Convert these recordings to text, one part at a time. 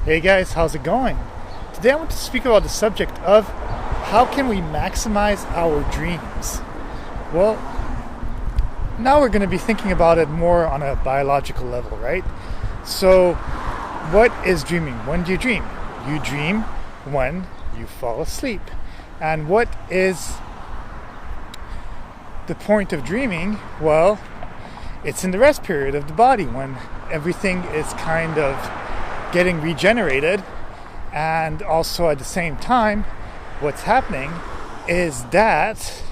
Hey guys, how's it going? Today I want to speak about the subject of how can we maximize our dreams. Well, now we're going to be thinking about it more on a biological level, right? So, what is dreaming? When do you dream? You dream when you fall asleep. And what is the point of dreaming? Well, it's in the rest period of the body when everything is kind of getting regenerated, and also at the same time what's happening is that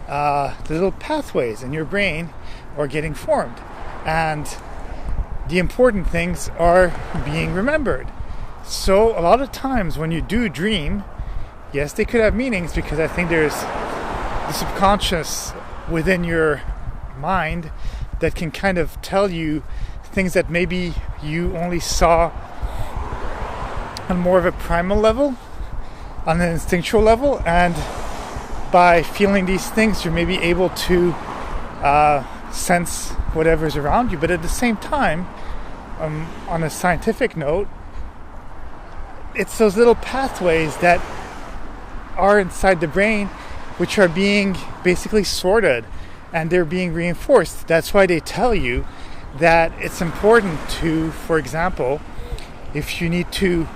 the little pathways in your brain are getting formed and the important things are being remembered. So a lot of times when you do dream, yes, they could have meanings, because I think there's the subconscious within your mind that can kind of tell you things that maybe you only saw on more of a primal level, on an instinctual level, and by feeling these things you're maybe able to sense whatever's around you. But at the same time, on a scientific note, it's those little pathways that are inside the brain which are being basically sorted and they're being reinforced. That's why they tell you that it's important to, for example, if you need to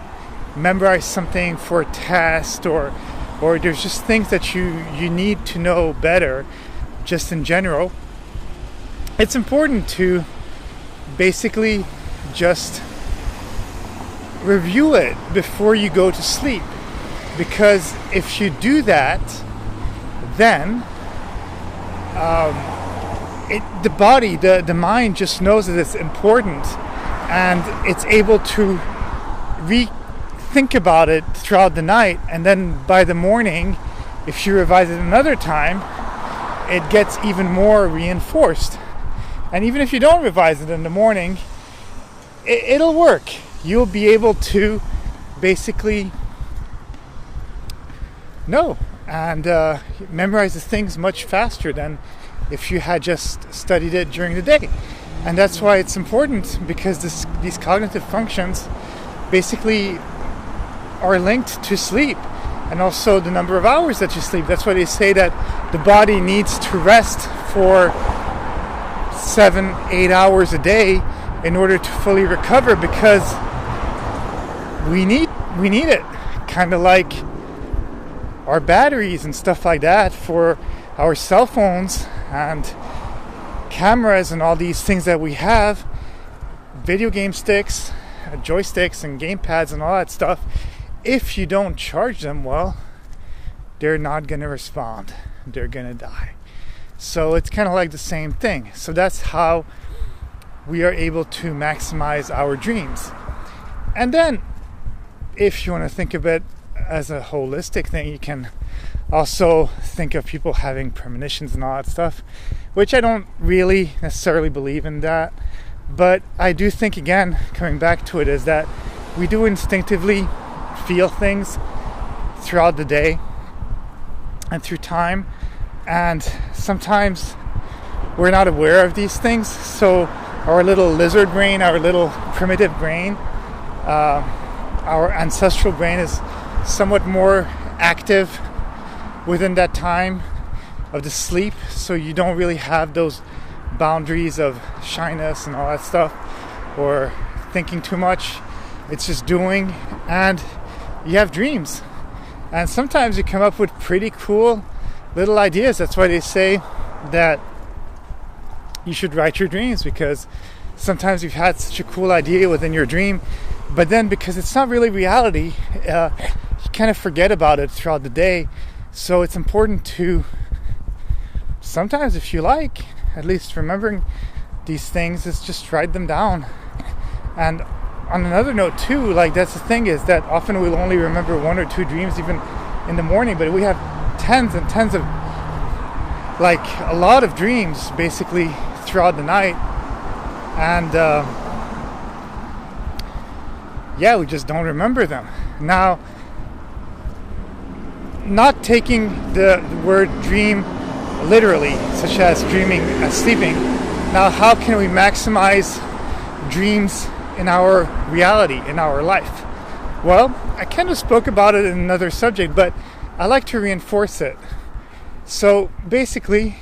memorize something for a test, or there's just things that you need to know better just in general, it's important to basically just review it before you go to sleep, because if you do that, then the body, the mind just knows that it's important, and it's able to think about it throughout the night, and then by the morning, if you revise it another time, it gets even more reinforced. And even if you don't revise it in the morning, it'll work. You'll be able to basically know and memorize the things much faster than if you had just studied it during the day. And that's why it's important, because these cognitive functions basically are linked to sleep, and also the number of hours that you sleep. That's why they say that the body needs to rest for 7-8 hours a day in order to fully recover, because we need it, kind of like our batteries and stuff like that for our cell phones and cameras and all these things that we have, video game sticks, joysticks and game pads and all that stuff. If you don't charge them, well, they're not going to respond. They're going to die. So it's kind of like the same thing. So that's how we are able to maximize our dreams. And then, if you want to think of it as a holistic thing, you can also think of people having premonitions and all that stuff, which I don't really necessarily believe in that. But I do think, again, coming back to it, is that we do instinctively feel things throughout the day and through time, and sometimes we're not aware of these things. So our little lizard brain, our little primitive brain, our ancestral brain is somewhat more active within that time of the sleep, so you don't really have those boundaries of shyness and all that stuff, or thinking too much. It's just doing, and you have dreams, and sometimes you come up with pretty cool little ideas. That's why they say that you should write your dreams, because sometimes you've had such a cool idea within your dream, but then because it's not really reality, you kind of forget about it throughout the day. So it's important to sometimes, if you like, at least remembering these things, is just write them down. And on another note too, like, that's the thing, is that often we'll only remember 1 or 2 dreams even in the morning, but we have tens and tens of, like, a lot of dreams basically throughout the night, and we just don't remember them. Now, not taking the word dream literally, such as dreaming as sleeping, now how can we maximize dreams in our reality, in our life? Well, I kind of spoke about it in another subject, but I like to reinforce it. So basically,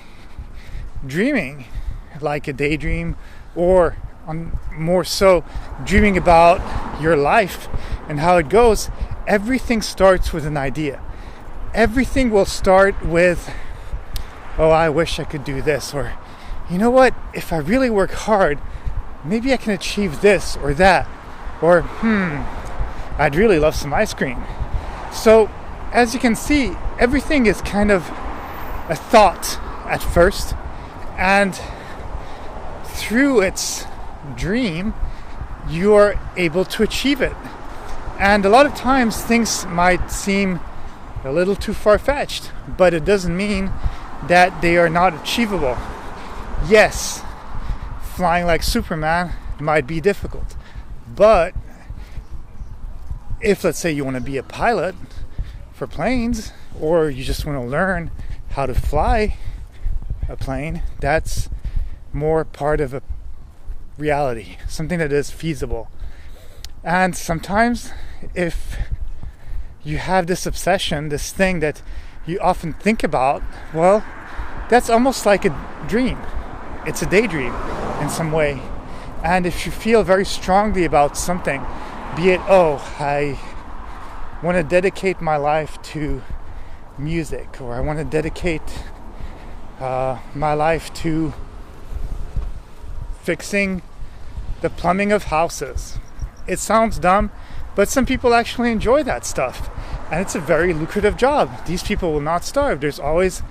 dreaming like a daydream, or more so dreaming about your life and how it goes, everything starts with an idea. Everything will start with, oh, I wish I could do this, or you know what, if I really work hard, maybe I can achieve this or that, or I'd really love some ice cream. So as you can see, everything is kind of a thought at first, and through its dream, you are able to achieve it. And a lot of times things might seem a little too far-fetched, but it doesn't mean that they are not achievable. Yes, flying like Superman might be difficult, but if, let's say, you want to be a pilot for planes, or you just want to learn how to fly a plane, that's more part of a reality, something that is feasible. And sometimes if you have this obsession, this thing that you often think about, well, that's almost like a dream. It's a daydream in some way. And if you feel very strongly about something, be it, oh, I want to dedicate my life to music, or I want to dedicate my life to fixing the plumbing of houses. It sounds dumb, but some people actually enjoy that stuff, and it's a very lucrative job. These people will not starve. There's always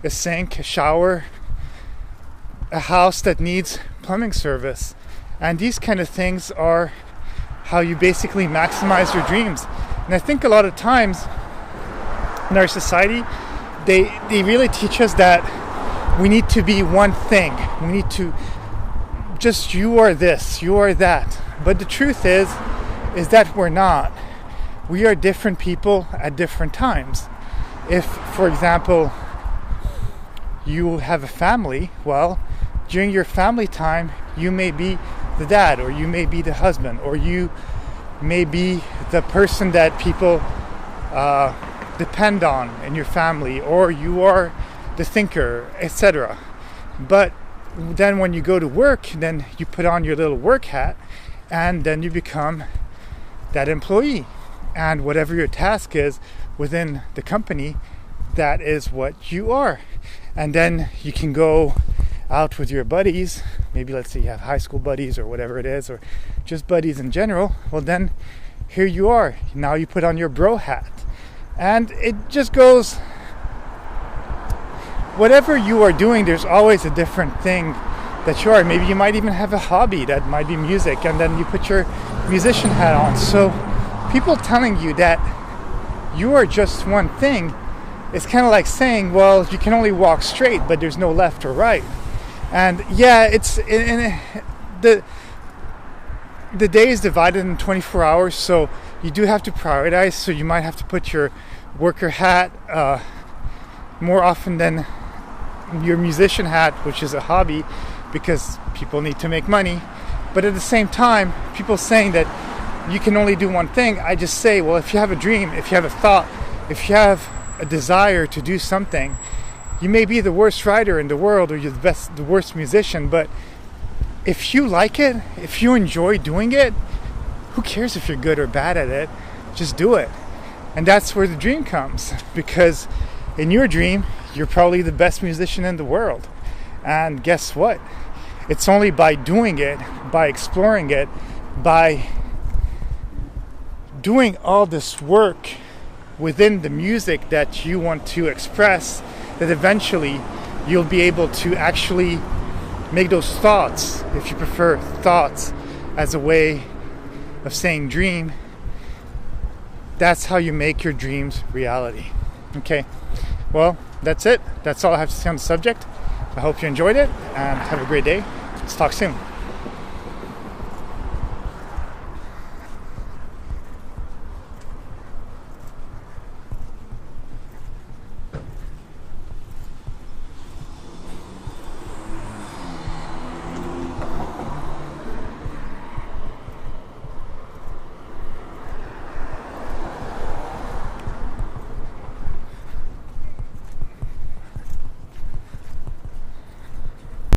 a sink, a shower, a house that needs plumbing service, and these kind of things are how you basically maximize your dreams. And I think a lot of times in our society, they really teach us that we need to be one thing. We need to just, you are this, you are that. But the truth is that we're not. We are different people at different times. If, for example, you have a family, well, during your family time, you may be the dad, or you may be the husband, or you may be the person that people depend on in your family, or you are the thinker, etc. But then when you go to work, then you put on your little work hat, and then you become that employee. And whatever your task is within the company, that is what you are. And then you can go out with your buddies, maybe let's say you have high school buddies or whatever it is, or just buddies in general. Well, then here you are. Now you put on your bro hat. And it just goes, whatever you are doing, there's always a different thing that you are. Maybe you might even have a hobby that might be music, and then you put your musician hat on. So people telling you that you are just one thing, it's kind of like saying, well, you can only walk straight, but there's no left or right. And yeah, it's the day is divided in 24 hours, so you do have to prioritize. So you might have to put your worker hat more often than your musician hat, which is a hobby, because people need to make money. But at the same time, people saying that you can only do one thing, I just say, well, if you have a dream, if you have a thought, if you have a desire to do something, you may be the worst writer in the world, or you're the worst musician, but if you like it, if you enjoy doing it, who cares if you're good or bad at it? Just do it. And that's where the dream comes, because in your dream, you're probably the best musician in the world. And guess what? It's only by doing it, by exploring it, by doing all this work within the music that you want to express, that eventually you'll be able to actually make those thoughts, if you prefer thoughts as a way of saying dream. That's how you make your dreams reality. Okay, well, that's it. That's all I have to say on the subject. I hope you enjoyed it, and have a great day. Let's talk soon.